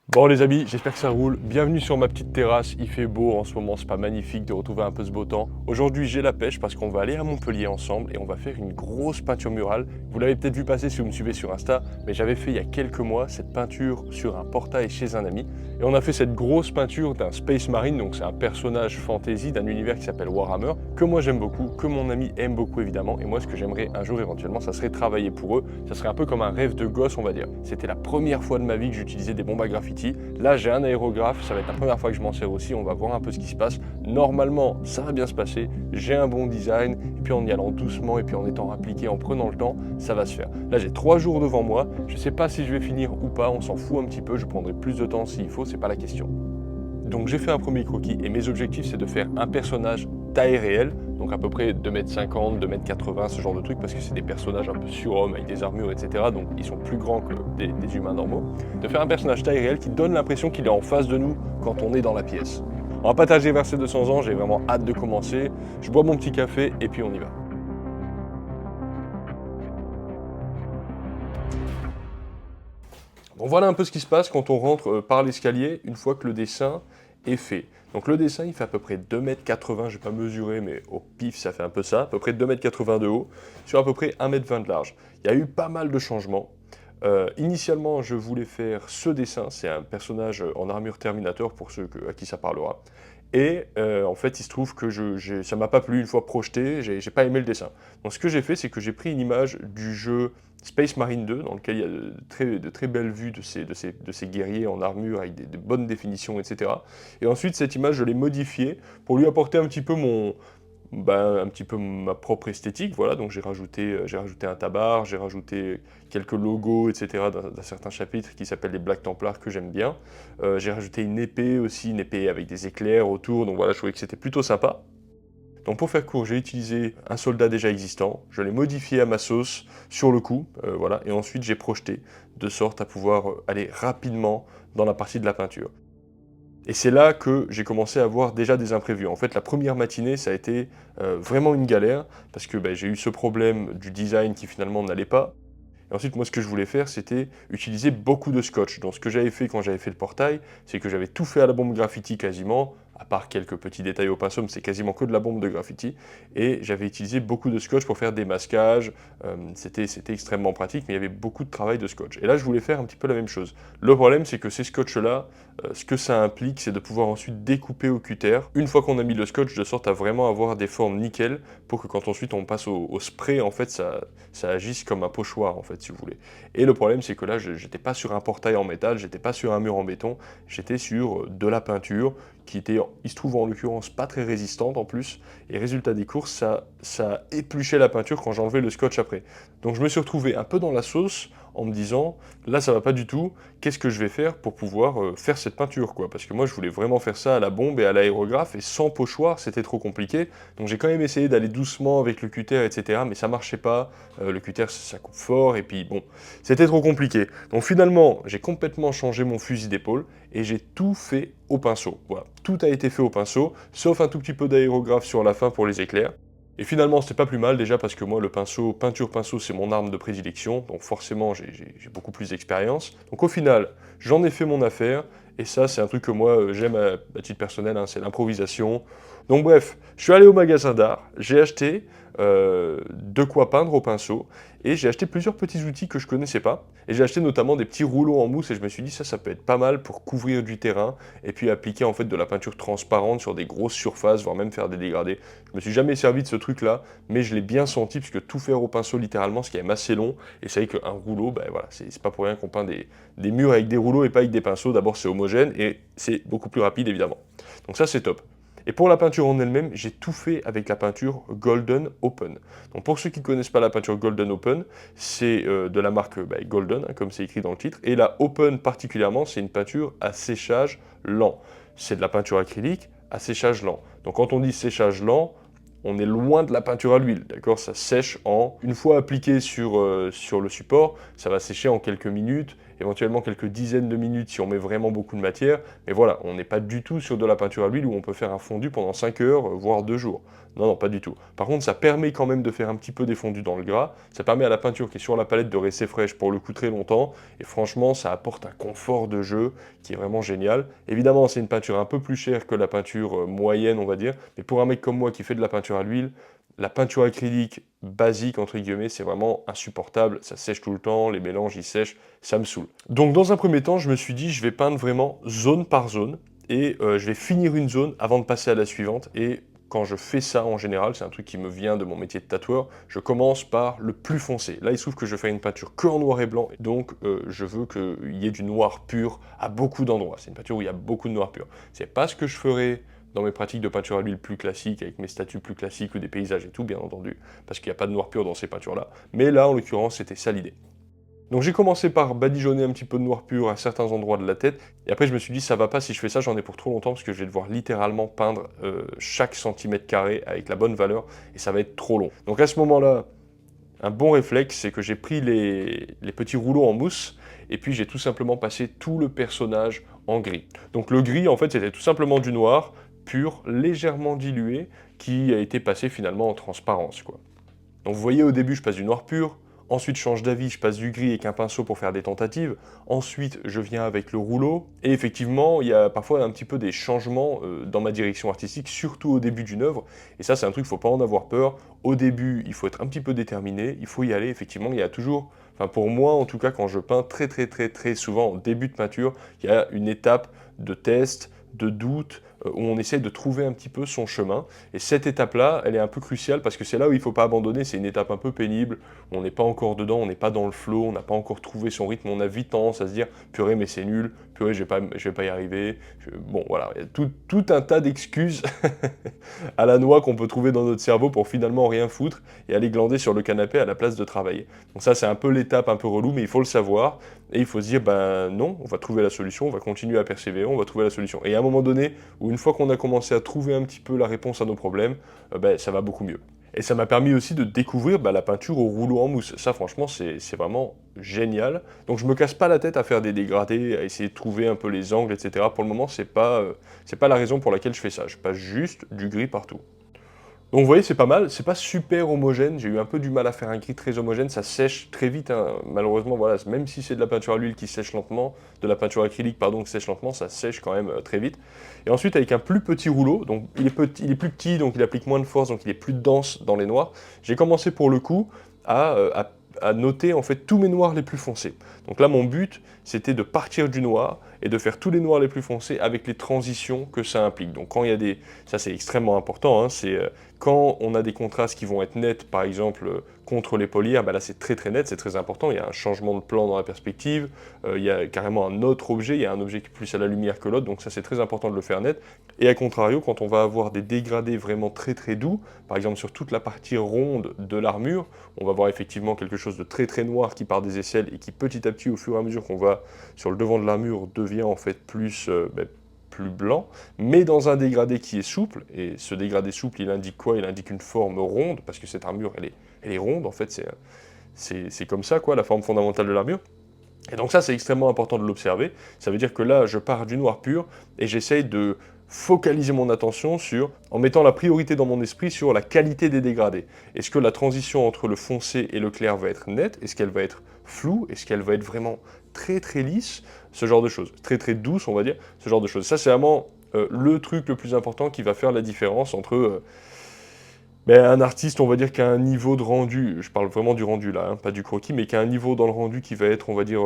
Bon les amis, j'espère que ça roule. Bienvenue sur ma petite terrasse, il fait beau en ce moment, c'est pas magnifique de retrouver un peu ce beau temps. Aujourd'hui j'ai la pêche parce qu'on va aller à Montpellier ensemble et on va faire une grosse peinture murale. Vous l'avez peut-être vu passer si vous me suivez sur Insta, mais j'avais fait il y a quelques mois cette peinture sur un portail chez un ami. Et on a fait cette grosse peinture d'un Space Marine, donc c'est un personnage fantasy d'un univers qui s'appelle Warhammer, que moi j'aime beaucoup, que mon ami aime beaucoup évidemment. Et moi ce que j'aimerais un jour éventuellement, ça serait travailler pour eux. Ça serait un peu comme un rêve de gosse on va dire. C'était la première fois de ma vie que j'utilisais des bombes à graffiti. Là, j'ai un aérographe, ça va être la première fois que je m'en sers aussi, on va voir un peu ce qui se passe. Normalement, ça va bien se passer, j'ai un bon design, et puis en y allant doucement, et puis en étant appliqué, en prenant le temps, ça va se faire. Là, j'ai 3 jours devant moi, je ne sais pas si je vais finir ou pas, on s'en fout un petit peu, je prendrai plus de temps s'il faut, c'est pas la question. Donc j'ai fait un premier croquis, et mes objectifs, c'est de faire un personnage taille réelle, donc à peu près 2,50 m, 2,80 m, ce genre de truc, parce que c'est des personnages un peu surhommes avec des armures, etc. Donc ils sont plus grands que des humains normaux. De faire un personnage taille réelle qui donne l'impression qu'il est en face de nous quand on est dans la pièce. On va pas tergiverser 200 ans, j'ai vraiment hâte de commencer. Je bois mon petit café et puis on y va. Bon, voilà un peu ce qui se passe quand on rentre par l'escalier une fois que le dessin est fait. Donc le dessin, il fait à peu près 2,80 m, je ne vais pas mesurer, mais au pif, ça fait un peu ça, à peu près 2,80 m de haut, sur à peu près 1,20 m de large. Il y a eu pas mal de changements. Initialement, je voulais faire ce dessin, c'est un personnage en armure Terminator, pour ceux à qui ça parlera. Et en fait, il se trouve que ça m'a pas plu une fois projeté, j'ai pas aimé le dessin. Donc ce que j'ai fait, c'est que j'ai pris une image du jeu Space Marine 2, dans lequel il y a de très belles vues de ces guerriers en armure avec de bonnes définitions, etc. Et ensuite, cette image, je l'ai modifiée pour lui apporter un petit peu un petit peu ma propre esthétique, voilà, donc j'ai rajouté un tabard, j'ai rajouté quelques logos, etc. d'un certain chapitre qui s'appelle les Black Templars que j'aime bien. J'ai rajouté une épée aussi, une épée avec des éclairs autour, donc voilà, je trouvais que c'était plutôt sympa. Donc pour faire court, j'ai utilisé un soldat déjà existant, je l'ai modifié à ma sauce sur le coup, voilà, et ensuite j'ai projeté, de sorte à pouvoir aller rapidement dans la partie de la peinture. Et c'est là que j'ai commencé à avoir déjà des imprévus. En fait, la première matinée, ça a été vraiment une galère, parce que j'ai eu ce problème du design qui finalement n'allait pas. Et ensuite, moi, ce que je voulais faire, c'était utiliser beaucoup de scotch. Donc, ce que j'avais fait quand j'avais fait le portail, c'est que j'avais tout fait à la bombe graffiti quasiment, à part quelques petits détails au pinceau, mais c'est quasiment que de la bombe de graffiti. Et j'avais utilisé beaucoup de scotch pour faire des masquages. C'était extrêmement pratique, mais il y avait beaucoup de travail de scotch. Et là, je voulais faire un petit peu la même chose. Le problème, c'est que ces scotch-là, ce que ça implique, c'est de pouvoir ensuite découper au cutter, une fois qu'on a mis le scotch, de sorte à vraiment avoir des formes nickel, pour que quand ensuite on passe au spray, en fait, ça agisse comme un pochoir, en fait, si vous voulez. Et le problème, c'est que là, j'étais pas sur un portail en métal, j'étais pas sur un mur en béton, j'étais sur de la peinture, qui était, il se trouve en l'occurrence, pas très résistante en plus, et résultat des courses, ça épluchait la peinture quand j'enlevais le scotch après. Donc je me suis retrouvé un peu dans la sauce, en me disant, là ça va pas du tout, qu'est-ce que je vais faire pour pouvoir faire cette peinture, quoi. Parce que moi je voulais vraiment faire ça à la bombe et à l'aérographe, et sans pochoir, c'était trop compliqué. Donc j'ai quand même essayé d'aller doucement avec le cutter, etc. Mais ça marchait pas, le cutter ça coupe fort, et puis bon, c'était trop compliqué. Donc finalement, j'ai complètement changé mon fusil d'épaule, et j'ai tout fait au pinceau. Voilà, tout a été fait au pinceau, sauf un tout petit peu d'aérographe sur la fin pour les éclairs. Et finalement, c'était pas plus mal, déjà parce que moi, le pinceau, peinture pinceau, c'est mon arme de prédilection, donc forcément, j'ai beaucoup plus d'expérience. Donc au final, j'en ai fait mon affaire, et ça, c'est un truc que moi, j'aime à titre personnel, hein, c'est l'improvisation. Donc bref, je suis allé au magasin d'art, j'ai acheté de quoi peindre au pinceau, et j'ai acheté plusieurs petits outils que je connaissais pas, et j'ai acheté notamment des petits rouleaux en mousse, et je me suis dit, ça peut être pas mal pour couvrir du terrain, et puis appliquer en fait de la peinture transparente sur des grosses surfaces, voire même faire des dégradés. Je me suis jamais servi de ce truc-là, mais je l'ai bien senti, puisque tout faire au pinceau littéralement, c'est quand même assez long, et c'est vrai qu'un rouleau, voilà, c'est pas pour rien qu'on peint des murs avec des rouleaux et pas avec des pinceaux. D'abord c'est homogène, et c'est beaucoup plus rapide évidemment. Donc ça c'est top. Et pour la peinture en elle-même, j'ai tout fait avec la peinture Golden Open. Donc pour ceux qui ne connaissent pas la peinture Golden Open, c'est de la marque Golden, hein, comme c'est écrit dans le titre. Et la Open particulièrement, c'est une peinture à séchage lent. C'est de la peinture acrylique à séchage lent. Donc quand on dit séchage lent, on est loin de la peinture à l'huile, d'accord? Ça sèche une fois appliqué sur le support, ça va sécher en quelques minutes, éventuellement quelques dizaines de minutes si on met vraiment beaucoup de matière, mais voilà, on n'est pas du tout sur de la peinture à l'huile où on peut faire un fondu pendant 5 heures, voire 2 jours. Non, non, pas du tout. Par contre, ça permet quand même de faire un petit peu des fondus dans le gras, ça permet à la peinture qui est sur la palette de rester fraîche pour le coup très longtemps, et franchement, ça apporte un confort de jeu qui est vraiment génial. Évidemment, c'est une peinture un peu plus chère que la peinture moyenne, on va dire, mais pour un mec comme moi qui fait de la peinture à l'huile, la peinture acrylique basique, entre guillemets, c'est vraiment insupportable, ça sèche tout le temps, les mélanges ils sèchent, ça me saoule. Donc dans un premier temps, je me suis dit, je vais peindre vraiment zone par zone, et je vais finir une zone avant de passer à la suivante, et quand je fais ça en général, c'est un truc qui me vient de mon métier de tatoueur, je commence par le plus foncé. Là, il se trouve que je fais une peinture que en noir et blanc, donc je veux qu'il y ait du noir pur à beaucoup d'endroits. C'est une peinture où il y a beaucoup de noir pur. C'est pas ce que je ferais dans mes pratiques de peinture à l'huile plus classiques, avec mes statues plus classiques ou des paysages et tout, bien entendu, parce qu'il n'y a pas de noir pur dans ces peintures-là. Mais là, en l'occurrence, c'était ça l'idée. Donc j'ai commencé par badigeonner un petit peu de noir pur à certains endroits de la tête, et après je me suis dit ça va pas si je fais ça, j'en ai pour trop longtemps, parce que je vais devoir littéralement peindre chaque centimètre carré avec la bonne valeur, et ça va être trop long. Donc à ce moment-là, un bon réflexe, c'est que j'ai pris les petits rouleaux en mousse, et puis j'ai tout simplement passé tout le personnage en gris. Donc le gris, en fait, c'était tout simplement du noir, pur, légèrement dilué, qui a été passé finalement en transparence, quoi. Donc vous voyez, au début, je passe du noir pur, ensuite je change d'avis, je passe du gris avec un pinceau pour faire des tentatives, ensuite je viens avec le rouleau, et effectivement, il y a parfois un petit peu des changements dans ma direction artistique, surtout au début d'une œuvre, et ça c'est un truc, il ne faut pas en avoir peur. Au début, il faut être un petit peu déterminé, il faut y aller, effectivement, il y a toujours, enfin pour moi en tout cas, quand je peins très souvent en début de peinture, il y a une étape de test, de doute, où on essaie de trouver un petit peu son chemin. Et cette étape-là, elle est un peu cruciale parce que c'est là où il ne faut pas abandonner, c'est une étape un peu pénible, on n'est pas encore dedans, on n'est pas dans le flow, on n'a pas encore trouvé son rythme, on a vite tendance à se dire « purée mais c'est nul, purée je vais pas y arriver ». Bon voilà, il y a tout un tas d'excuses à la noix qu'on peut trouver dans notre cerveau pour finalement rien foutre et aller glander sur le canapé à la place de travailler. Donc ça c'est un peu l'étape un peu relou, mais il faut le savoir, et il faut se dire ben non, on va trouver la solution, on va continuer à persévérer, on va trouver la solution. Et à un moment donné, où une fois qu'on a commencé à trouver un petit peu la réponse à nos problèmes, ben, ça va beaucoup mieux. Et ça m'a permis aussi de découvrir la peinture au rouleau en mousse. Ça, franchement, c'est vraiment génial. Donc je me casse pas la tête à faire des dégradés, à essayer de trouver un peu les angles, etc. Pour le moment, c'est pas la raison pour laquelle je fais ça. Je passe juste du gris partout. Donc vous voyez, c'est pas mal, c'est pas super homogène, j'ai eu un peu du mal à faire un gris très homogène, ça sèche très vite, hein. Malheureusement, voilà, même si c'est de la peinture à l'huile qui sèche lentement, de la peinture acrylique, pardon, qui sèche lentement, ça sèche quand même très vite. Et ensuite, avec un plus petit rouleau, donc il est plus petit, donc il applique moins de force, donc il est plus dense dans les noirs, j'ai commencé pour le coup à noter en fait tous mes noirs les plus foncés. Donc là, mon but, c'était de partir du noir et de faire tous les noirs les plus foncés avec les transitions que ça implique. Donc quand il y a des... Ça c'est extrêmement important, hein, c'est quand on a des contrastes qui vont être nets, par exemple contre les polières, là c'est très net, c'est très important, il y a un changement de plan dans la perspective, il y a carrément un autre objet, il y a un objet qui est plus à la lumière que l'autre, donc ça c'est très important de le faire net. Et à contrario, quand on va avoir des dégradés vraiment très doux, par exemple sur toute la partie ronde de l'armure, on va avoir effectivement quelque chose de très noir qui part des aisselles et qui petit à petit, au fur et à mesure qu'on va sur le devant de l'armure, devient en fait plus blanc, mais dans un dégradé qui est souple, et ce dégradé souple, il indique quoi? Il indique une forme ronde, parce que cette armure, elle est ronde, en fait, c'est comme ça, quoi, la forme fondamentale de l'armure. Et donc ça, c'est extrêmement important de l'observer. Ça veut dire que là, je pars du noir pur, et j'essaye de focaliser mon attention en mettant la priorité dans mon esprit sur la qualité des dégradés. Est-ce que la transition entre le foncé et le clair va être nette? Est-ce qu'elle va être floue? Est-ce qu'elle va être vraiment très lisse? Ce genre de choses. Très douce, on va dire, ce genre de choses. Ça, c'est vraiment le truc le plus important qui va faire la différence entre un artiste, on va dire, qui a un niveau de rendu, je parle vraiment du rendu là, hein, pas du croquis, mais qui a un niveau dans le rendu qui va être, on va dire,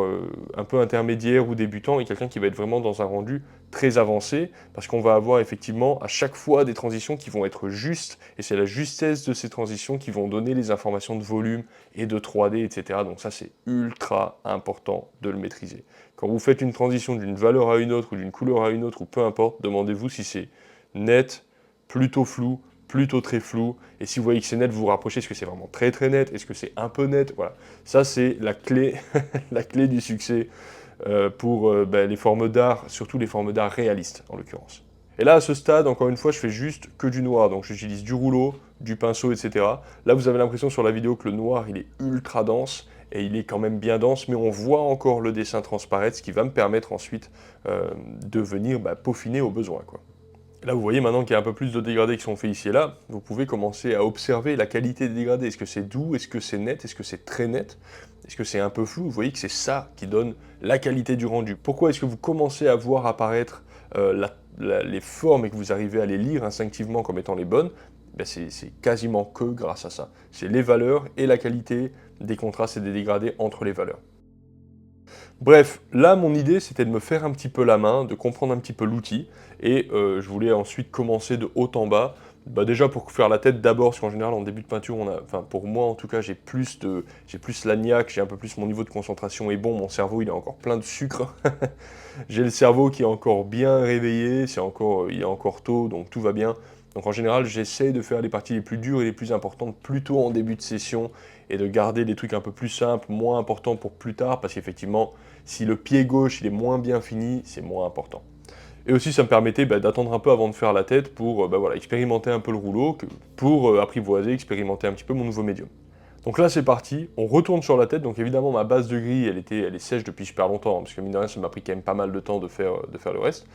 un peu intermédiaire ou débutant, et quelqu'un qui va être vraiment dans un rendu très avancé, parce qu'on va avoir effectivement à chaque fois des transitions qui vont être justes, et c'est la justesse de ces transitions qui vont donner les informations de volume et de 3D, etc. Donc ça, c'est ultra important de le maîtriser. Quand vous faites une transition d'une valeur à une autre, ou d'une couleur à une autre, ou peu importe, demandez-vous si c'est net, plutôt flou, plutôt très flou, et si vous voyez que c'est net, vous vous rapprochez, est-ce que c'est vraiment très net, est-ce que c'est un peu net, voilà. Ça c'est la clé, la clé du succès pour les formes d'art, surtout les formes d'art réalistes en l'occurrence. Et là à ce stade, encore une fois, je fais juste que du noir, donc j'utilise du rouleau, du pinceau, etc. Là vous avez l'impression sur la vidéo que le noir il est ultra dense, et il est quand même bien dense, mais on voit encore le dessin transparaître, ce qui va me permettre ensuite de venir peaufiner au besoin, quoi. Là, vous voyez maintenant qu'il y a un peu plus de dégradés qui sont faits ici et là, vous pouvez commencer à observer la qualité des dégradés. Est-ce que c'est doux? Est-ce que c'est net? Est-ce que c'est très net? Est-ce que c'est un peu flou? Vous voyez que c'est ça qui donne la qualité du rendu. Pourquoi est-ce que vous commencez à voir apparaître les formes et que vous arrivez à les lire instinctivement comme étant les bonnes? Ben c'est quasiment que grâce à ça. C'est les valeurs et la qualité des contrastes et des dégradés entre les valeurs. Bref, là, mon idée, c'était de me faire un petit peu la main, de comprendre un petit peu l'outil, et je voulais ensuite commencer de haut en bas. Déjà pour faire la tête d'abord, parce qu'en général, en début de peinture, enfin pour moi en tout cas, j'ai plus la niaque, j'ai un peu plus mon niveau de concentration est bon, mon cerveau il est encore plein de sucre. J'ai le cerveau qui est encore bien réveillé, il est encore tôt, donc tout va bien. Donc en général, j'essaie de faire les parties les plus dures et les plus importantes plutôt en début de session, et de garder les trucs un peu plus simples, moins importants pour plus tard, parce qu'effectivement, si le pied gauche il est moins bien fini, c'est moins important. Et aussi ça me permettait d'attendre un peu avant de faire la tête pour voilà, expérimenter un peu le rouleau, pour apprivoiser, expérimenter un petit peu mon nouveau médium. Donc là c'est parti, on retourne sur la tête, donc évidemment ma base de grille elle est sèche depuis super longtemps, hein, parce que mine de rien ça m'a pris quand même pas mal de temps de faire le reste.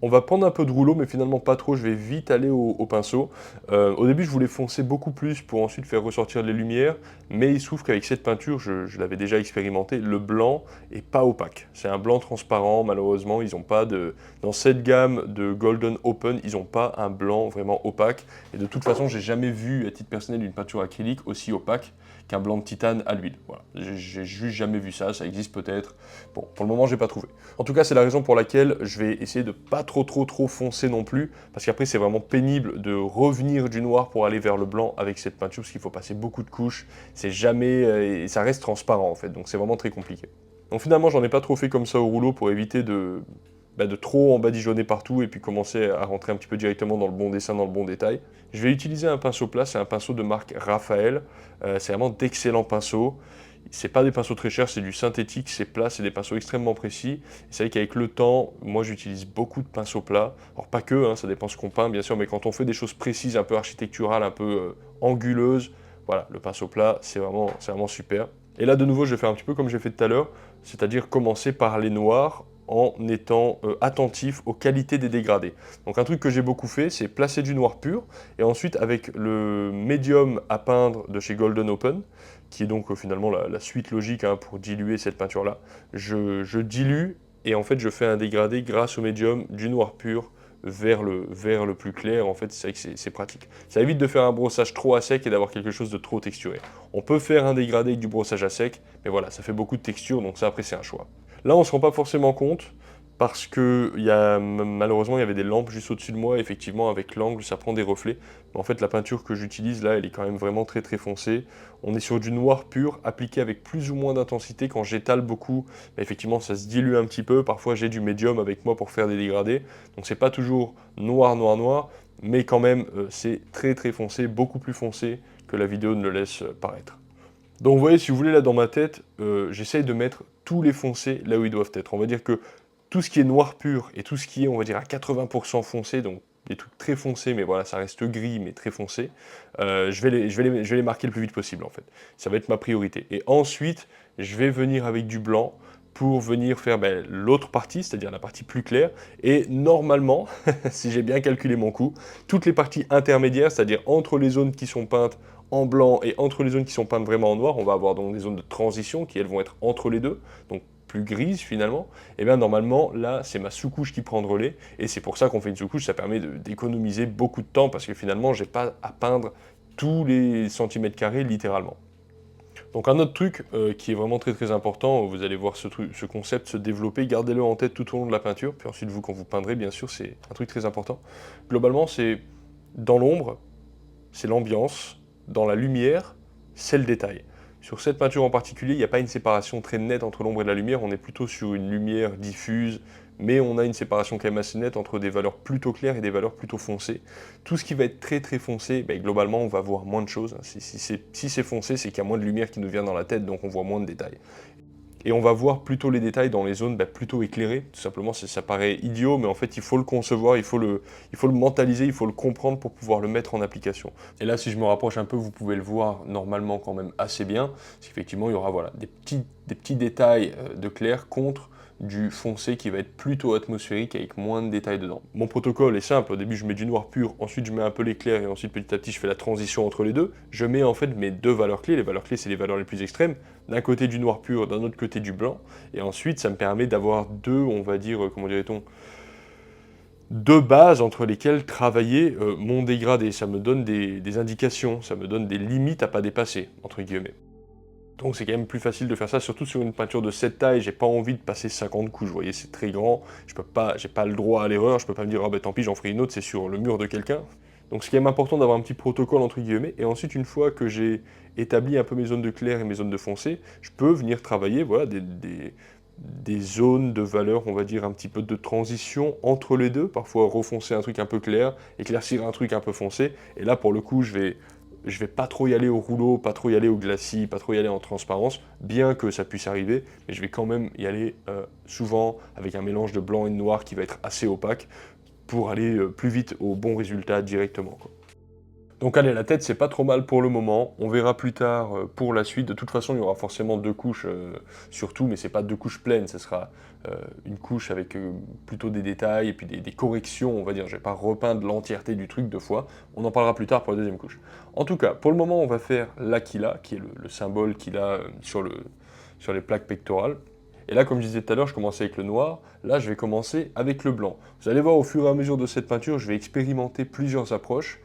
On va prendre un peu de rouleau, mais finalement pas trop, je vais vite aller au pinceau. Au début, je voulais foncer beaucoup plus pour ensuite faire ressortir les lumières, mais il se trouve qu'avec cette peinture, je l'avais déjà expérimenté, le blanc est pas opaque. C'est un blanc transparent, malheureusement, ils ont pas de... Dans cette gamme de Golden Open, ils n'ont pas un blanc vraiment opaque, et de toute façon, j'ai jamais vu, à titre personnel, une peinture acrylique aussi opaque qu'un blanc de titane à l'huile. Voilà. J'ai juste jamais vu ça, ça existe peut-être. Bon, pour le moment, j'ai pas trouvé. En tout cas, c'est la raison pour laquelle je vais essayer de pas trop foncer non plus, parce qu'après, c'est vraiment pénible de revenir du noir pour aller vers le blanc avec cette peinture, parce qu'il faut passer beaucoup de couches, c'est jamais... et ça reste transparent, en fait, donc c'est vraiment très compliqué. Donc finalement, j'en ai pas trop fait comme ça au rouleau pour éviter de trop en badigeonner partout et puis commencer à rentrer un petit peu directement dans le bon dessin, dans le bon détail. Je vais utiliser un pinceau plat, c'est un pinceau de marque Raphaël, c'est vraiment d'excellents pinceaux. C'est pas des pinceaux très chers, c'est du synthétique, c'est plat, c'est des pinceaux extrêmement précis. C'est vrai qu'avec le temps, moi j'utilise beaucoup de pinceaux plats. Alors pas que, hein, ça dépend ce qu'on peint bien sûr, mais quand on fait des choses précises, un peu architecturales, un peu anguleuses, voilà, le pinceau plat, c'est vraiment super. Et là de nouveau, je vais faire un petit peu comme j'ai fait tout à l'heure, c'est-à-dire commencer par les noirs en étant attentif aux qualités des dégradés. Donc un truc que j'ai beaucoup fait, c'est placer du noir pur, et ensuite avec le médium à peindre de chez Golden Open, qui est donc finalement la suite logique hein, pour diluer cette peinture-là, je dilue, et en fait je fais un dégradé grâce au médium du noir pur vers le plus clair. En fait c'est vrai que c'est pratique. Ça évite de faire un brossage trop à sec et d'avoir quelque chose de trop texturé. On peut faire un dégradé avec du brossage à sec, mais voilà, ça fait beaucoup de texture, donc ça après c'est un choix. Là, on ne se rend pas forcément compte parce que malheureusement, il y avait des lampes juste au-dessus de moi. Effectivement, avec l'angle, ça prend des reflets. Mais en fait, la peinture que j'utilise là, elle est quand même vraiment très foncée. On est sur du noir pur, appliqué avec plus ou moins d'intensité. Quand j'étale beaucoup, effectivement, ça se dilue un petit peu. Parfois, j'ai du médium avec moi pour faire des dégradés. Donc, c'est pas toujours noir, mais quand même, c'est très foncé, beaucoup plus foncé que la vidéo ne le laisse paraître. Donc vous voyez, si vous voulez, là dans ma tête, j'essaye de mettre tous les foncés là où ils doivent être. On va dire que tout ce qui est noir pur et tout ce qui est, on va dire, à 80% foncé, donc des trucs très foncés, mais voilà, ça reste gris, mais très foncé, je vais les marquer le plus vite possible, en fait. Ça va être ma priorité. Et ensuite, je vais venir avec du blanc pour venir faire l'autre partie, c'est-à-dire la partie plus claire. Et normalement, si j'ai bien calculé mon coup, toutes les parties intermédiaires, c'est-à-dire entre les zones qui sont peintes en blanc et entre les zones qui sont peintes vraiment en noir, on va avoir donc des zones de transition qui elles vont être entre les deux, donc plus grises finalement, et bien normalement là c'est ma sous-couche qui prend le relais, et c'est pour ça qu'on fait une sous-couche, ça permet d'économiser beaucoup de temps, parce que finalement j'ai pas à peindre tous les centimètres carrés littéralement. Donc un autre truc qui est vraiment très important, vous allez voir ce concept se développer, gardez-le en tête tout au long de la peinture, puis ensuite vous quand vous peindrez bien sûr c'est un truc très important. Globalement c'est dans l'ombre, c'est l'ambiance, dans la lumière, c'est le détail. Sur cette peinture en particulier, il n'y a pas une séparation très nette entre l'ombre et la lumière, on est plutôt sur une lumière diffuse, mais on a une séparation quand même assez nette entre des valeurs plutôt claires et des valeurs plutôt foncées. Tout ce qui va être très foncé, globalement on va voir moins de choses. Si c'est foncé, c'est qu'il y a moins de lumière qui nous vient dans la tête, donc on voit moins de détails. Et on va voir plutôt les détails dans les zones plutôt éclairées. Tout simplement, ça paraît idiot, mais en fait, il faut le concevoir, il faut le mentaliser, il faut le comprendre pour pouvoir le mettre en application. Et là, si je me rapproche un peu, vous pouvez le voir normalement quand même assez bien. Parce qu'effectivement, il y aura voilà, des petits détails de clair contre du foncé qui va être plutôt atmosphérique avec moins de détails dedans. Mon protocole est simple, au début je mets du noir pur, ensuite je mets un peu l'éclair et ensuite petit à petit je fais la transition entre les deux. Je mets en fait mes deux valeurs clés, les valeurs clés c'est les valeurs les plus extrêmes, d'un côté du noir pur, d'un autre côté du blanc, et ensuite ça me permet d'avoir deux, on va dire, comment dirait-on, deux bases entre lesquelles travailler mon dégradé. Ça me donne des indications, ça me donne des limites à pas dépasser, entre guillemets. Donc c'est quand même plus facile de faire ça, surtout sur une peinture de cette taille, j'ai pas envie de passer 50 couches, vous voyez, c'est très grand, j'ai pas le droit à l'erreur, je peux pas me dire, ah ben tant pis, j'en ferai une autre, c'est sur le mur de quelqu'un. Donc c'est quand même important d'avoir un petit protocole entre guillemets, et ensuite une fois que j'ai établi un peu mes zones de clair et mes zones de foncé, je peux venir travailler, voilà, des zones de valeur, on va dire un petit peu de transition entre les deux, parfois refoncer un truc un peu clair, éclaircir un truc un peu foncé, et là pour le coup je vais pas trop y aller au rouleau, pas trop y aller au glacis, pas trop y aller en transparence, bien que ça puisse arriver, mais je vais quand même y aller souvent avec un mélange de blanc et de noir qui va être assez opaque pour aller plus vite au bon résultat directement, quoi. Donc allez, la tête c'est pas trop mal pour le moment, on verra plus tard pour la suite. De toute façon il y aura forcément deux couches sur tout, mais c'est pas deux couches pleines, ce sera une couche avec plutôt des détails et puis des corrections, on va dire. Je vais pas repeindre l'entièreté du truc deux fois, on en parlera plus tard pour la deuxième couche. En tout cas, pour le moment on va faire l'Aquila, qui est le symbole qu'il a sur les plaques pectorales. Et là, comme je disais tout à l'heure, je commençais avec le noir. Là, je vais commencer avec le blanc. Vous allez voir, au fur et à mesure de cette peinture, je vais expérimenter plusieurs approches.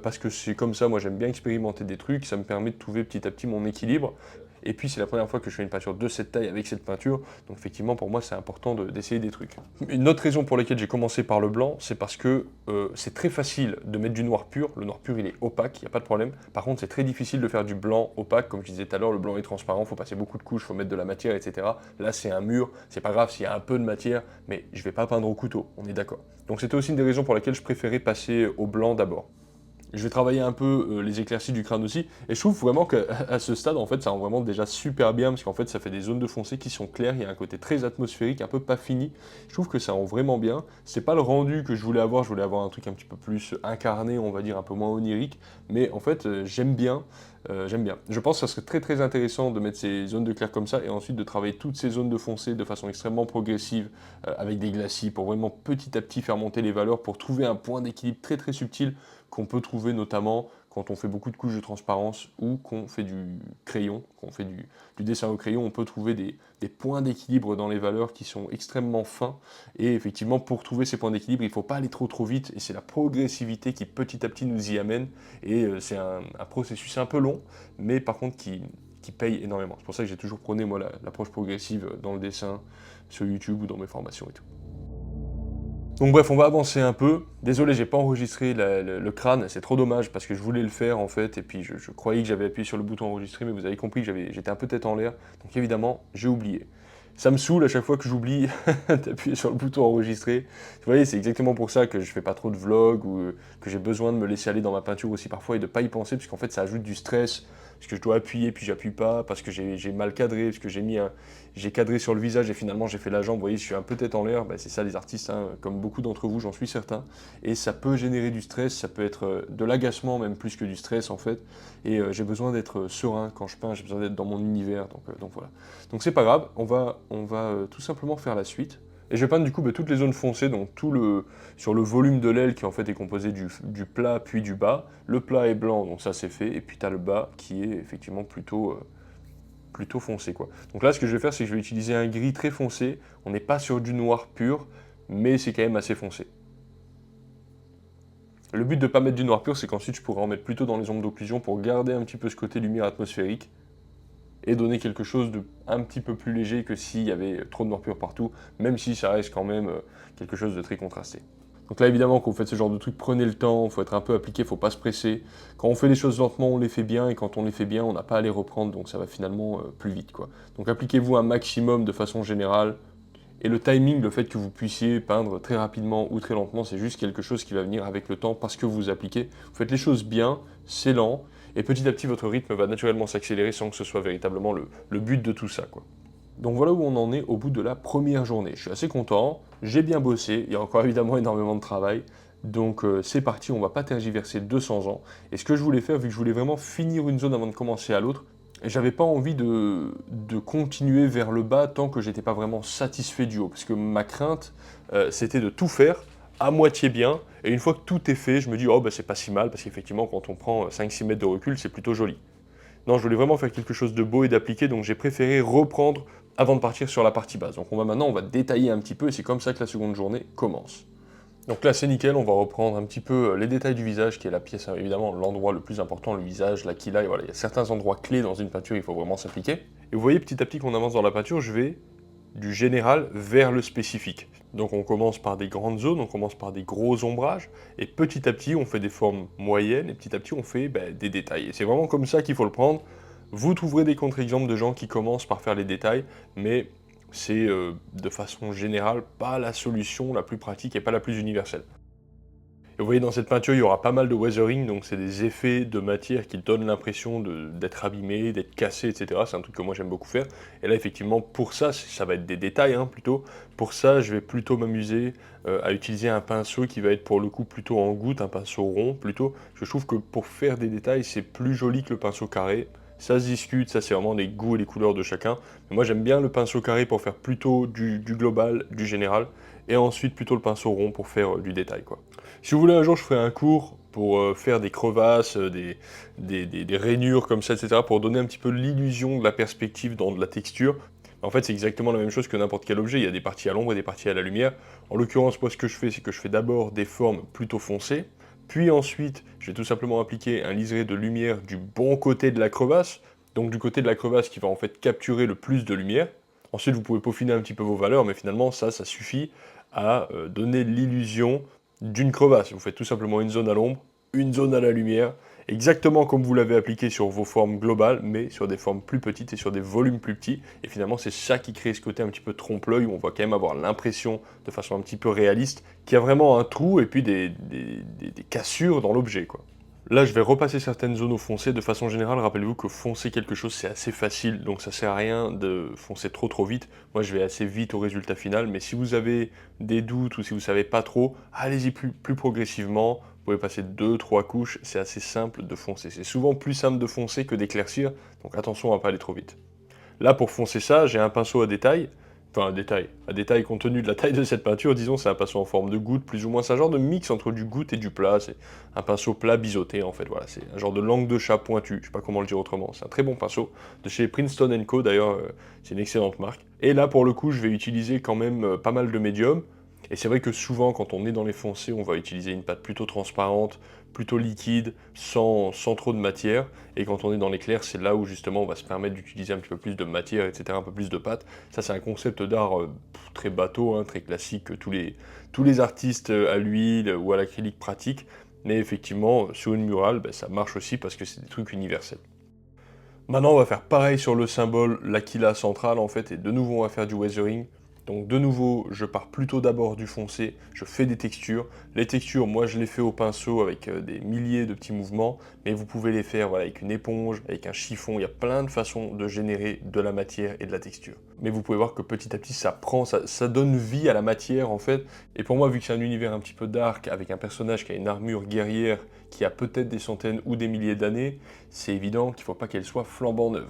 Parce que c'est comme ça, moi j'aime bien expérimenter des trucs, ça me permet de trouver petit à petit mon équilibre. Et puis c'est la première fois que je fais une peinture de cette taille avec cette peinture, donc effectivement pour moi c'est important d'essayer des trucs. Une autre raison pour laquelle j'ai commencé par le blanc, c'est parce que c'est très facile de mettre du noir pur. Le noir pur il est opaque, il n'y a pas de problème. Par contre c'est très difficile de faire du blanc opaque, comme je disais tout à l'heure, le blanc est transparent, il faut passer beaucoup de couches, il faut mettre de la matière, etc. Là c'est un mur, c'est pas grave s'il y a un peu de matière, mais je vais pas peindre au couteau, on est d'accord. Donc c'était aussi une des raisons pour lesquelles je préférais passer au blanc d'abord. Je vais travailler un peu les éclaircies du crâne aussi, et je trouve vraiment qu'à ce stade, en fait, ça rend vraiment déjà super bien, parce qu'en fait, ça fait des zones de foncé qui sont claires, il y a un côté très atmosphérique, un peu pas fini. Je trouve que ça rend vraiment bien. C'est pas le rendu que je voulais avoir un truc un petit peu plus incarné, on va dire, un peu moins onirique, mais en fait, j'aime bien. J'aime bien. Je pense que ça serait très très intéressant de mettre ces zones de clair comme ça et ensuite de travailler toutes ces zones de foncé de façon extrêmement progressive avec des glacis pour vraiment petit à petit faire monter les valeurs pour trouver un point d'équilibre très très subtil qu'on peut trouver notamment quand on fait beaucoup de couches de transparence ou qu'on fait du crayon, qu'on fait du dessin au crayon, on peut trouver des points d'équilibre dans les valeurs qui sont extrêmement fins. Et effectivement, pour trouver ces points d'équilibre, il ne faut pas aller trop vite et c'est la progressivité qui petit à petit nous y amène. Et c'est un processus un peu long, mais par contre qui paye énormément. C'est pour ça que j'ai toujours prôné moi l'approche progressive dans le dessin sur YouTube ou dans mes formations et tout. Donc bref, on va avancer un peu. Désolé, j'ai pas enregistré le crâne, c'est trop dommage parce que je voulais le faire en fait, et puis je croyais que j'avais appuyé sur le bouton enregistrer, mais vous avez compris que j'étais un peu tête en l'air, donc évidemment, j'ai oublié. Ça me saoule à chaque fois que j'oublie d'appuyer sur le bouton enregistrer. Vous voyez, c'est exactement pour ça que je fais pas trop de vlogs ou que j'ai besoin de me laisser aller dans ma peinture aussi parfois et de pas y penser, parce qu'en fait ça ajoute du stress, parce que je dois appuyer puis j'appuie pas, parce que j'ai mal cadré, parce que j'ai cadré sur le visage et finalement j'ai fait la jambe. Vous voyez, je suis un peu tête en l'air. Bah, c'est ça les artistes, hein, comme beaucoup d'entre vous, j'en suis certain. Et ça peut générer du stress, ça peut être de l'agacement même plus que du stress en fait. Et j'ai besoin d'être serein quand je peins, j'ai besoin d'être dans mon univers, donc voilà. Donc c'est pas grave, on va tout simplement faire la suite. Et je vais peindre du coup toutes les zones foncées, donc sur le volume de l'aile qui en fait est composé du plat puis du bas. Le plat est blanc, donc ça c'est fait, et puis tu as le bas qui est effectivement plutôt foncé, quoi. Donc là ce que je vais faire c'est que je vais utiliser un gris très foncé. On n'est pas sur du noir pur, mais c'est quand même assez foncé. Le but de ne pas mettre du noir pur, c'est qu'ensuite je pourrais en mettre plutôt dans les ombres d'occlusion pour garder un petit peu ce côté lumière atmosphérique et donner quelque chose de un petit peu plus léger que s'il y avait trop de noir pur partout, même si ça reste quand même quelque chose de très contrasté. Donc là évidemment quand vous faites ce genre de truc, prenez le temps, il faut être un peu appliqué, il ne faut pas se presser. Quand on fait les choses lentement, on les fait bien, et quand on les fait bien, on n'a pas à les reprendre, donc ça va finalement plus vite, quoi. Donc appliquez-vous un maximum de façon générale, et le timing, le fait que vous puissiez peindre très rapidement ou très lentement, c'est juste quelque chose qui va venir avec le temps parce que vous appliquez. Vous faites les choses bien, c'est lent, et petit à petit votre rythme va naturellement s'accélérer sans que ce soit véritablement le but de tout ça, quoi. Donc voilà où on en est au bout de la première journée. Je suis assez content, j'ai bien bossé, il y a encore évidemment énormément de travail. Donc c'est parti, on va pas tergiverser 200 ans. Et ce que je voulais faire, vu que je voulais vraiment finir une zone avant de commencer à l'autre, j'avais pas envie de continuer vers le bas tant que j'étais pas vraiment satisfait du haut. Parce que ma crainte, c'était de tout faire à moitié bien. Et une fois que tout est fait, je me dis, oh bah c'est pas si mal, parce qu'effectivement, quand on prend 5-6 mètres de recul, c'est plutôt joli. Non, je voulais vraiment faire quelque chose de beau et d'appliqué, donc j'ai préféré reprendre avant de partir sur la partie base. Donc on va détailler un petit peu, et c'est comme ça que la seconde journée commence. Donc là, c'est nickel, on va reprendre un petit peu les détails du visage, qui est la pièce, évidemment, l'endroit le plus important, le visage, l'aquila, et voilà, il y a certains endroits clés dans une peinture, il faut vraiment s'appliquer. Et vous voyez, petit à petit qu'on avance dans la peinture, je vais du général vers le spécifique. Donc on commence par des grandes zones, on commence par des gros ombrages, et petit à petit on fait des formes moyennes, et petit à petit on fait des détails. Et c'est vraiment comme ça qu'il faut le prendre. Vous trouverez des contre-exemples de gens qui commencent par faire les détails, mais c'est de façon générale pas la solution la plus pratique et pas la plus universelle. Et vous voyez, dans cette peinture, il y aura pas mal de weathering, donc c'est des effets de matière qui donnent l'impression d'être abîmé, d'être cassé, etc. C'est un truc que moi j'aime beaucoup faire. Et là, effectivement, pour ça, ça va être des détails, hein, plutôt. Pour ça, je vais plutôt m'amuser à utiliser un pinceau qui va être pour le coup plutôt en goutte, un pinceau rond plutôt. Je trouve que pour faire des détails, c'est plus joli que le pinceau carré. Ça se discute, ça c'est vraiment les goûts et les couleurs de chacun. Mais moi j'aime bien le pinceau carré pour faire plutôt du global, du général, et ensuite plutôt le pinceau rond pour faire du détail, quoi. Si vous voulez, un jour, je ferai un cours pour faire des crevasses, des rainures comme ça, etc., pour donner un petit peu l'illusion de la perspective dans de la texture. En fait, c'est exactement la même chose que n'importe quel objet. Il y a des parties à l'ombre et des parties à la lumière. En l'occurrence, moi, ce que je fais, c'est que je fais d'abord des formes plutôt foncées, puis ensuite, je vais tout simplement appliquer un liseré de lumière du bon côté de la crevasse, donc du côté de la crevasse qui va en fait capturer le plus de lumière. Ensuite, vous pouvez peaufiner un petit peu vos valeurs, mais finalement, ça suffit à donner l'illusion d'une crevasse. Vous faites tout simplement une zone à l'ombre, une zone à la lumière, exactement comme vous l'avez appliqué sur vos formes globales, mais sur des formes plus petites et sur des volumes plus petits. Et finalement, c'est ça qui crée ce côté un petit peu trompe-l'œil, où on va quand même avoir l'impression, de façon un petit peu réaliste, qu'il y a vraiment un trou et puis des cassures dans l'objet, quoi. Là, je vais repasser certaines zones au foncé. De façon générale, rappelez-vous que foncer quelque chose, c'est assez facile, donc ça sert à rien de foncer trop vite. Moi, je vais assez vite au résultat final, mais si vous avez des doutes ou si vous savez pas trop, allez-y plus progressivement. Vous pouvez passer 2-3 couches, c'est assez simple de foncer. C'est souvent plus simple de foncer que d'éclaircir, donc attention à pas aller trop vite. Là, pour foncer ça, j'ai un pinceau à détail. Enfin, à détail compte tenu de la taille de cette peinture, disons, c'est un pinceau en forme de goutte, plus ou moins. C'est un genre de mix entre du goutte et du plat. C'est un pinceau plat biseauté, en fait. Voilà, c'est un genre de langue de chat pointue. Je sais pas comment le dire autrement. C'est un très bon pinceau. De chez Princeton Co, d'ailleurs, c'est une excellente marque. Et là, pour le coup, je vais utiliser quand même pas mal de médium. Et c'est vrai que souvent, quand on est dans les foncés, on va utiliser une pâte plutôt transparente, plutôt liquide, sans trop de matière. Et quand on est dans les clairs, c'est là où justement on va se permettre d'utiliser un petit peu plus de matière, etc., un peu plus de pâte. Ça, c'est un concept d'art très bateau, hein, très classique, que tous les artistes à l'huile ou à l'acrylique pratiquent. Mais effectivement, sur une murale, ça marche aussi parce que c'est des trucs universels. Maintenant, on va faire pareil sur le symbole, l'aquila central en fait, et de nouveau, on va faire du weathering. Donc de nouveau, je pars plutôt d'abord du foncé, je fais des textures. Les textures, moi je les fais au pinceau avec des milliers de petits mouvements, mais vous pouvez les faire voilà, avec une éponge, avec un chiffon, il y a plein de façons de générer de la matière et de la texture. Mais vous pouvez voir que petit à petit, ça donne vie à la matière en fait. Et pour moi, vu que c'est un univers un petit peu dark, avec un personnage qui a une armure guerrière, qui a peut-être des centaines ou des milliers d'années, c'est évident qu'il ne faut pas qu'elle soit flambant neuve.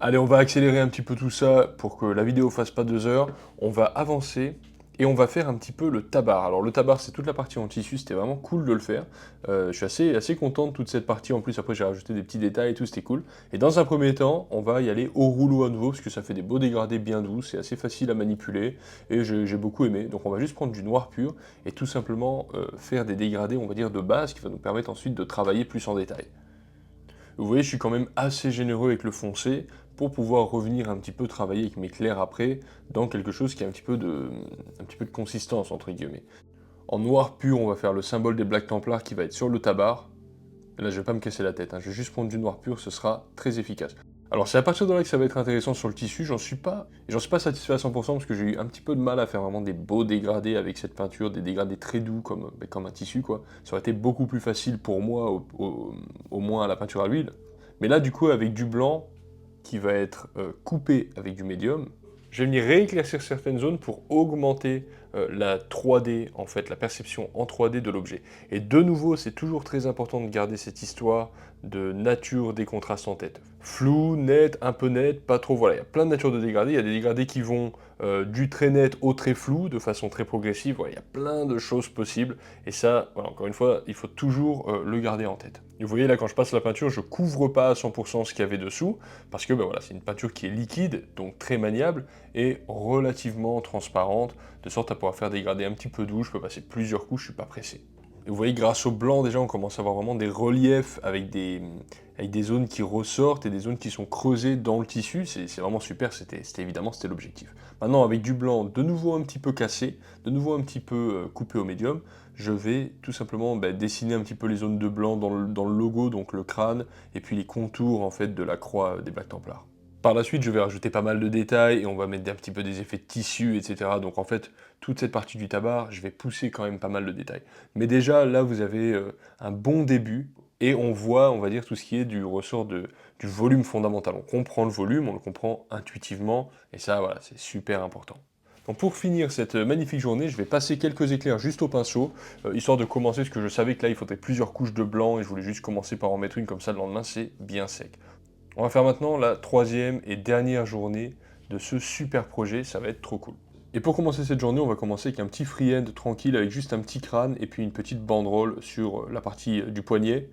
Allez, on va accélérer un petit peu tout ça pour que la vidéo fasse pas 2 heures. On va avancer et on va faire un petit peu le tabar. Alors le tabar, c'est toute la partie en tissu, c'était vraiment cool de le faire. Je suis assez content de toute cette partie. En plus, après, j'ai rajouté des petits détails et tout, c'était cool. Et dans un premier temps, on va y aller au rouleau à nouveau parce que ça fait des beaux dégradés bien doux, c'est assez facile à manipuler et j'ai beaucoup aimé. Donc on va juste prendre du noir pur et tout simplement faire des dégradés, on va dire, de base qui va nous permettre ensuite de travailler plus en détail. Vous voyez, je suis quand même assez généreux avec le foncé pour pouvoir revenir un petit peu travailler avec mes clairs après dans quelque chose qui a un petit peu de consistance, entre guillemets. En noir pur, on va faire le symbole des Black Templars qui va être sur le tabar. Et là, je vais pas me casser la tête, hein. Je vais juste prendre du noir pur, ce sera très efficace. Alors c'est à partir de là que ça va être intéressant sur le tissu, j'en suis pas satisfait à 100% parce que j'ai eu un petit peu de mal à faire vraiment des beaux dégradés avec cette peinture, des dégradés très doux comme un tissu quoi. Ça aurait été beaucoup plus facile pour moi, au moins à la peinture à l'huile. Mais là du coup avec du blanc qui va être coupé avec du médium, Je vais venir rééclaircir certaines zones pour augmenter la 3D, en fait, la perception en 3D de l'objet. Et de nouveau, c'est toujours très important de garder cette histoire de nature des contrastes en tête. Flou, net, un peu net, pas trop, voilà, il y a plein de natures de dégradés. Il y a des dégradés qui vont du très net au très flou, de façon très progressive. Voilà, il y a plein de choses possibles. Et ça, voilà, encore une fois, il faut toujours le garder en tête. Et vous voyez là, quand je passe la peinture, je couvre pas à 100% ce qu'il y avait dessous, parce que ben, voilà, c'est une peinture qui est liquide, donc très maniable, et relativement transparente, de sorte à pouvoir faire des gradés un petit peu doux. Je peux passer plusieurs couches, je suis pas pressé. Et vous voyez, grâce au blanc, déjà, on commence à avoir vraiment des reliefs avec des zones qui ressortent et des zones qui sont creusées dans le tissu. C'est vraiment super, évidemment, c'était l'objectif. Maintenant, avec du blanc de nouveau un petit peu cassé, de nouveau un petit peu coupé au médium, je vais tout simplement dessiner un petit peu les zones de blanc dans le logo, donc le crâne, et puis les contours, en fait, de la croix des Black Templars. Par la suite, je vais rajouter pas mal de détails et on va mettre un petit peu des effets de tissu, etc. Donc en fait, toute cette partie du tabac, je vais pousser quand même pas mal de détails. Mais déjà, là, vous avez un bon début et on voit, on va dire, tout ce qui est du ressort du volume fondamental. On comprend le volume, on le comprend intuitivement et ça, voilà, c'est super important. Donc pour finir cette magnifique journée, je vais passer quelques éclairs juste au pinceau, histoire de commencer, parce que je savais que là, il faudrait plusieurs couches de blanc et je voulais juste commencer par en mettre une, comme ça, le lendemain, c'est bien sec. On va faire maintenant la troisième et dernière journée de ce super projet, ça va être trop cool. Et pour commencer cette journée, on va commencer avec un petit freehand tranquille avec juste un petit crâne et puis une petite banderole sur la partie du poignet.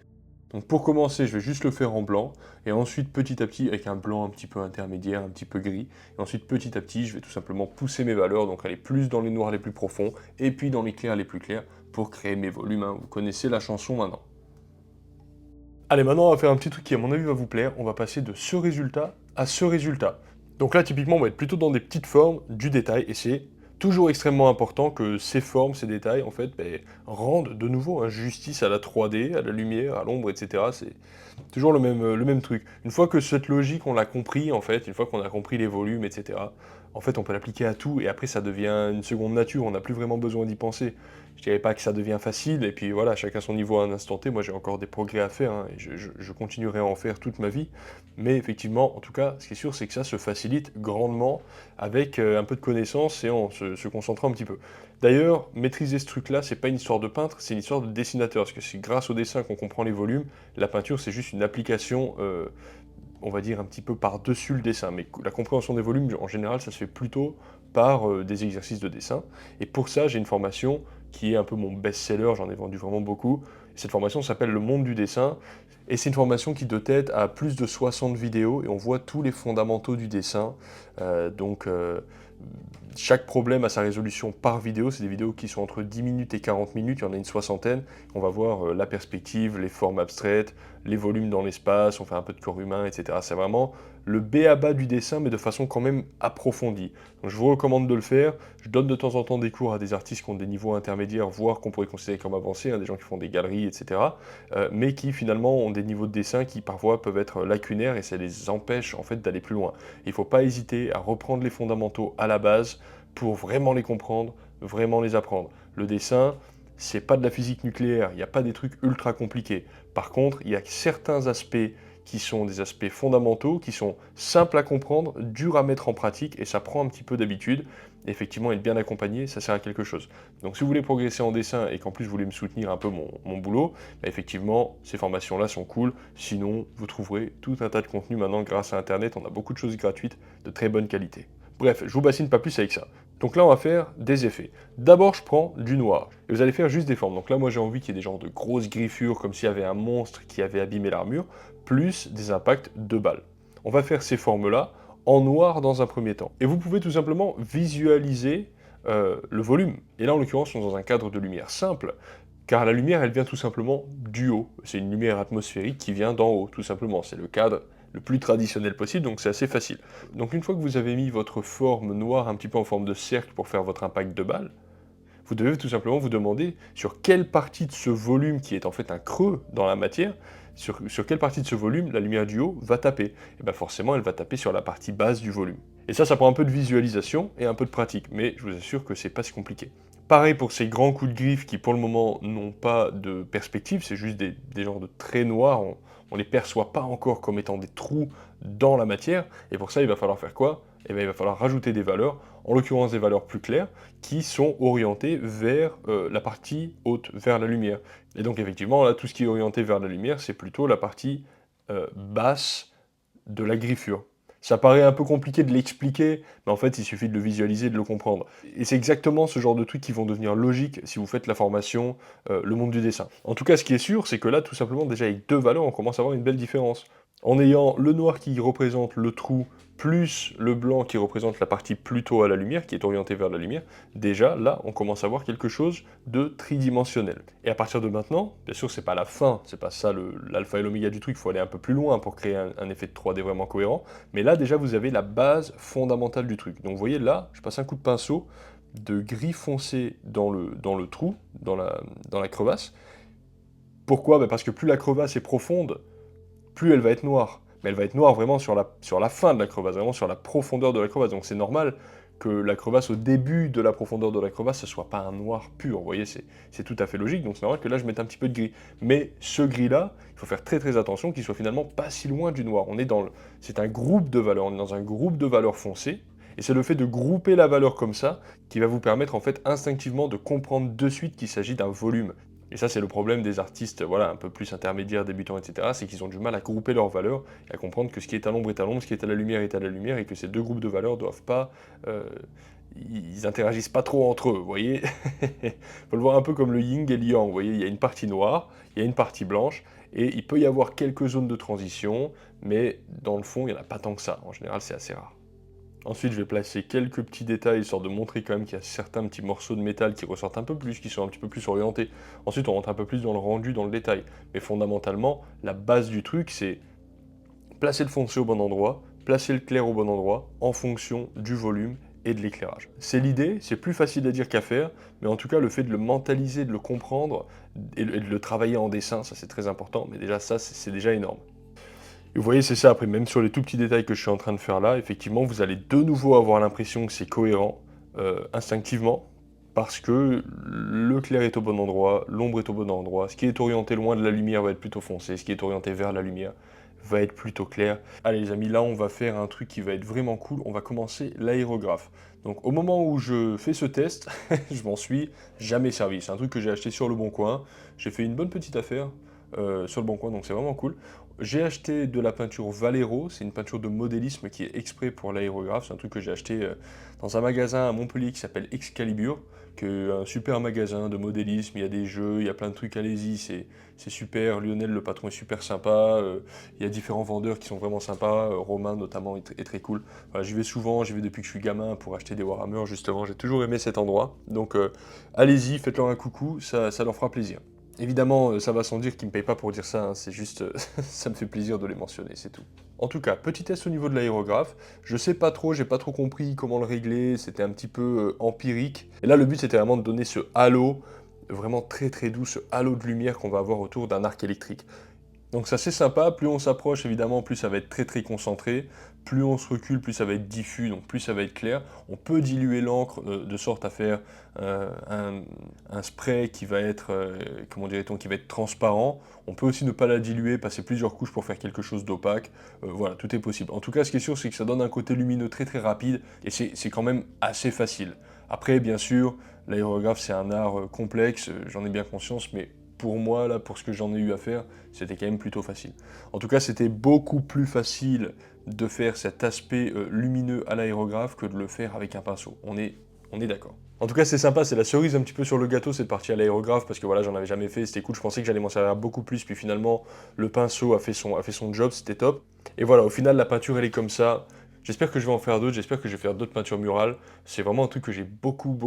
Donc pour commencer, je vais juste le faire en blanc et ensuite petit à petit avec un blanc un petit peu intermédiaire, un petit peu gris. Et ensuite petit à petit, je vais tout simplement pousser mes valeurs, donc aller plus dans les noirs les plus profonds et puis dans les clairs les plus clairs pour créer mes volumes, hein. Vous connaissez la chanson maintenant. Allez, maintenant on va faire un petit truc qui à mon avis va vous plaire, on va passer de ce résultat à ce résultat. Donc là typiquement on va être plutôt dans des petites formes, du détail, et c'est toujours extrêmement important que ces formes, ces détails en fait rendent de nouveau justice à la 3D, à la lumière, à l'ombre, etc. C'est toujours le même truc. Une fois que cette logique on l'a compris en fait, une fois qu'on a compris les volumes, etc. En fait on peut l'appliquer à tout et après ça devient une seconde nature, on n'a plus vraiment besoin d'y penser. Je dirais pas que ça devient facile, et puis voilà, chacun son niveau à un instant T, moi j'ai encore des progrès à faire, hein, et je continuerai à en faire toute ma vie, mais effectivement, en tout cas, ce qui est sûr, c'est que ça se facilite grandement avec un peu de connaissances et en se concentrant un petit peu. D'ailleurs, maîtriser ce truc-là, c'est pas une histoire de peintre, c'est une histoire de dessinateur, parce que c'est grâce au dessin qu'on comprend les volumes, la peinture c'est juste une application, on va dire un petit peu par-dessus le dessin, mais la compréhension des volumes, en général, ça se fait plutôt par des exercices de dessin, et pour ça, j'ai une formation qui est un peu mon best-seller, j'en ai vendu vraiment beaucoup. Cette formation s'appelle Le Monde du Dessin, et c'est une formation qui de tête a plus de 60 vidéos, et on voit tous les fondamentaux du dessin. Chaque problème a sa résolution par vidéo, c'est des vidéos qui sont entre 10 minutes et 40 minutes, il y en a une soixantaine. On va voir la perspective, les formes abstraites, les volumes dans l'espace, on fait un peu de corps humain, etc. C'est vraiment le b.a.-ba du dessin, mais de façon quand même approfondie. Donc je vous recommande de le faire. Je donne de temps en temps des cours à des artistes qui ont des niveaux intermédiaires, voire qu'on pourrait considérer comme avancés, hein, des gens qui font des galeries, etc. Mais qui finalement ont des niveaux de dessin qui parfois peuvent être lacunaires et ça les empêche en fait d'aller plus loin. Il ne faut pas hésiter à reprendre les fondamentaux à la base pour vraiment les comprendre, vraiment les apprendre. Le dessin, c'est pas de la physique nucléaire, il n'y a pas des trucs ultra compliqués. Par contre, il y a certains aspects qui sont des aspects fondamentaux, qui sont simples à comprendre, durs à mettre en pratique, et ça prend un petit peu d'habitude. Effectivement, être bien accompagné, ça sert à quelque chose. Donc si vous voulez progresser en dessin, et qu'en plus vous voulez me soutenir un peu mon boulot, effectivement, ces formations-là sont cool. Sinon, vous trouverez tout un tas de contenus maintenant grâce à Internet, on a beaucoup de choses gratuites, de très bonne qualité. Bref, je vous bassine pas plus avec ça. Donc là, on va faire des effets. D'abord, je prends du noir. Et vous allez faire juste des formes. Donc là, moi, j'ai envie qu'il y ait des genres de grosses griffures, comme s'il y avait un monstre qui avait abîmé l'armure, plus des impacts de balles. On va faire ces formes-là en noir dans un premier temps. Et vous pouvez tout simplement visualiser le volume. Et là, en l'occurrence, on est dans un cadre de lumière simple, car la lumière, elle vient tout simplement du haut. C'est une lumière atmosphérique qui vient d'en haut, tout simplement. C'est le cadre le plus traditionnel possible, donc c'est assez facile. Donc une fois que vous avez mis votre forme noire un petit peu en forme de cercle pour faire votre impact de balle, vous devez tout simplement vous demander sur quelle partie de ce volume, qui est en fait un creux dans la matière, sur quelle partie de ce volume la lumière du haut va taper. Et bien forcément, elle va taper sur la partie basse du volume. Et ça prend un peu de visualisation et un peu de pratique, mais je vous assure que c'est pas si compliqué. Pareil pour ces grands coups de griffe qui pour le moment n'ont pas de perspective, c'est juste des genres de traits noirs, on les perçoit pas encore comme étant des trous dans la matière, et pour ça il va falloir faire quoi? eh bien, il va falloir rajouter des valeurs, en l'occurrence des valeurs plus claires, qui sont orientées vers la partie haute, vers la lumière. Et donc effectivement, là, tout ce qui est orienté vers la lumière, c'est plutôt la partie basse de la griffure. Ça paraît un peu compliqué de l'expliquer, mais en fait, il suffit de le visualiser, de le comprendre. Et c'est exactement ce genre de trucs qui vont devenir logiques si vous faites la formation Le Monde du Dessin. En tout cas, ce qui est sûr, c'est que là, tout simplement, déjà avec deux valeurs, on commence à avoir une belle différence. En ayant le noir qui représente le trou, plus le blanc qui représente la partie plutôt à la lumière, qui est orientée vers la lumière, déjà, là, on commence à voir quelque chose de tridimensionnel. Et à partir de maintenant, bien sûr, c'est pas la fin, c'est pas ça l'alpha et l'oméga du truc, il faut aller un peu plus loin pour créer un effet de 3D vraiment cohérent, mais là, déjà, vous avez la base fondamentale du truc. Donc, vous voyez, là, je passe un coup de pinceau de gris foncé dans le trou, dans la crevasse. Pourquoi? Parce que plus la crevasse est profonde, plus elle va être noire. Mais elle va être noire vraiment sur la fin de la crevasse, vraiment sur la profondeur de la crevasse. Donc c'est normal que la crevasse, au début de la profondeur de la crevasse, ce soit pas un noir pur. Vous voyez, c'est tout à fait logique. Donc c'est normal que là, je mette un petit peu de gris. Mais ce gris-là, il faut faire très très attention qu'il soit finalement pas si loin du noir. C'est un groupe de valeurs. On est dans un groupe de valeurs foncées. Et c'est le fait de grouper la valeur comme ça qui va vous permettre en fait instinctivement de comprendre de suite qu'il s'agit d'un volume. Et ça, c'est le problème des artistes, voilà, un peu plus intermédiaires, débutants, etc. C'est qu'ils ont du mal à grouper leurs valeurs et à comprendre que ce qui est à l'ombre est à l'ombre, ce qui est à la lumière est à la lumière, et que ces deux groupes de valeurs doivent pas, ils interagissent pas trop entre eux, vous voyez. Faut le voir un peu comme le yin et le yang, vous voyez, il y a une partie noire, il y a une partie blanche, et il peut y avoir quelques zones de transition, mais dans le fond, il n'y en a pas tant que ça. En général, c'est assez rare. Ensuite, je vais placer quelques petits détails, histoire de montrer quand même qu'il y a certains petits morceaux de métal qui ressortent un peu plus, qui sont un petit peu plus orientés. Ensuite, on rentre un peu plus dans le rendu, dans le détail. Mais fondamentalement, la base du truc, c'est placer le foncé au bon endroit, placer le clair au bon endroit, en fonction du volume et de l'éclairage. C'est l'idée, c'est plus facile à dire qu'à faire, mais en tout cas, le fait de le mentaliser, de le comprendre, et de le travailler en dessin, ça c'est très important, mais déjà ça, c'est déjà énorme. Et vous voyez, c'est ça, après, même sur les tout petits détails que je suis en train de faire là, effectivement, vous allez de nouveau avoir l'impression que c'est cohérent, instinctivement, parce que le clair est au bon endroit, l'ombre est au bon endroit, ce qui est orienté loin de la lumière va être plutôt foncé, ce qui est orienté vers la lumière va être plutôt clair. Allez les amis, là on va faire un truc qui va être vraiment cool, on va commencer l'aérographe. Donc au moment où je fais ce test, je m'en suis jamais servi. C'est un truc que j'ai acheté sur Le Bon Coin, j'ai fait une bonne petite affaire sur Le Bon Coin, donc c'est vraiment cool. J'ai acheté de la peinture Valero, c'est une peinture de modélisme qui est exprès pour l'aérographe, c'est un truc que j'ai acheté dans un magasin à Montpellier qui s'appelle Excalibur, qui est un super magasin de modélisme, il y a des jeux, il y a plein de trucs, allez-y, c'est super, Lionel le patron est super sympa, il y a différents vendeurs qui sont vraiment sympas, Romain notamment est très cool. Voilà, j'y vais souvent, j'y vais depuis que je suis gamin pour acheter des Warhammer justement, j'ai toujours aimé cet endroit, donc allez-y, faites-leur un coucou, ça leur fera plaisir. Évidemment, ça va sans dire qu'ils ne me payent pas pour dire ça, hein, c'est juste, ça me fait plaisir de les mentionner, c'est tout. En tout cas, petit test au niveau de l'aérographe, je sais pas trop, j'ai pas trop compris comment le régler, c'était un petit peu empirique. Et là, le but c'était vraiment de donner ce halo, vraiment très très doux, ce halo de lumière qu'on va avoir autour d'un arc électrique. Donc ça c'est sympa, plus on s'approche évidemment, plus ça va être très très concentré, plus on se recule, plus ça va être diffus, donc plus ça va être clair. On peut diluer l'encre de sorte à faire un spray qui va être, comment dirait-on, qui va être transparent. On peut aussi ne pas la diluer, passer plusieurs couches pour faire quelque chose d'opaque. Voilà, tout est possible. En tout cas, ce qui est sûr, c'est que ça donne un côté lumineux très très rapide, et c'est quand même assez facile. Après, bien sûr, l'aérographe c'est un art complexe, j'en ai bien conscience, mais pour moi, là, pour ce que j'en ai eu à faire, c'était quand même plutôt facile. En tout cas, c'était beaucoup plus facile de faire cet aspect lumineux à l'aérographe que de le faire avec un pinceau. On est d'accord. En tout cas, c'est sympa, c'est la cerise un petit peu sur le gâteau, cette partie à l'aérographe, parce que voilà, j'en avais jamais fait, c'était cool, je pensais que j'allais m'en servir beaucoup plus, puis finalement, le pinceau a fait son job, c'était top. Et voilà, au final, la peinture, elle est comme ça. J'espère que je vais en faire d'autres, j'espère que je vais faire d'autres peintures murales. C'est vraiment un truc que j'ai beaucoup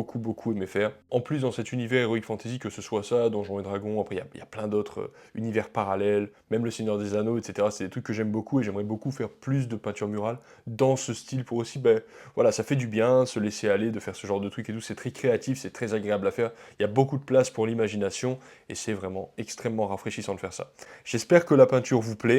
aimé faire. En plus, dans cet univers Heroic Fantasy, que ce soit ça, Donjons et Dragons, après il y a plein d'autres univers parallèles, même le Seigneur des Anneaux, etc. C'est des trucs que j'aime beaucoup et j'aimerais beaucoup faire plus de peintures murales dans ce style pour aussi, ben voilà, ça fait du bien, se laisser aller, de faire ce genre de trucs et tout. C'est très créatif, c'est très agréable à faire. Il y a beaucoup de place pour l'imagination et c'est vraiment extrêmement rafraîchissant de faire ça. J'espère que la peinture vous plaît.